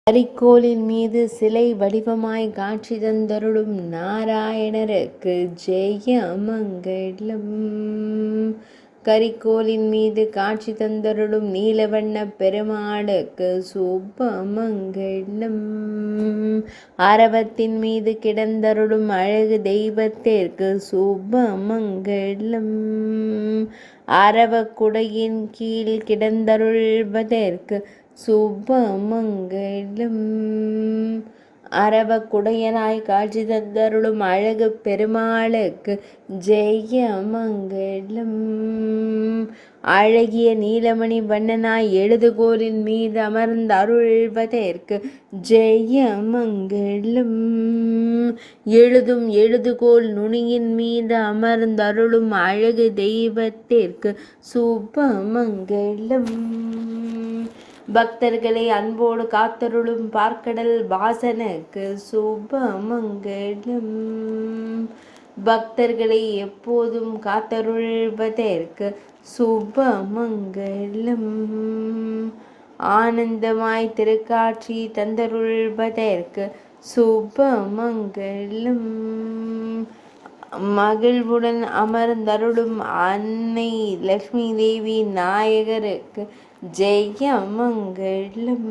கரிக்கோலின் மீது சிலை வடிவமாய் காட்சி தந்தருளும் நாராயணருக்கு ஜெயமங்கலம். கரிக்கோலின் மீது காட்சி தந்தருளும் நீலவண்ண பெருமாளுக்கு சுபமங்கலம். அரவத்தின் மீது கிடந்தருளும் அழகு தெய்வத்திற்கு சுபமங்கலம். அரவக்குடையின் கீழ் கிடந்தருள்வதற்கு சுபமங்கலம். அரவக்குடையனாய் காட்சி தந்தருளும் அழகு பெருமாளுக்கு ஜெயமங்கலம். அழகிய நீலமணி வண்ணனாய் எழுதுகோலின் மீது அமர்ந்து அருள்வதற்கு ஜெயமங்கலம். எழுதும் எழுதுகோல் நுனியின் மீது அமர்ந்தருளும் அழகு தெய்வத்திற்கு சுபமங்கலம். பக்தர்களை அன்போடு காத்தருளும் பார்க்கடல் வாசனுக்கு சுபமங்கலம். பக்தர்களை எப்போதும் காத்தருள்வதற்கு சுபமங்கலம். ஆனந்தமாய் திருக்காட்சி தந்தருள்வதற்கு சுபமங்கலம். மகிழ்வுடன் அமர்ந்தருளும் அன்னை லக்ஷ்மி தேவி நாயகருக்கு ஜெயமங்கலம்.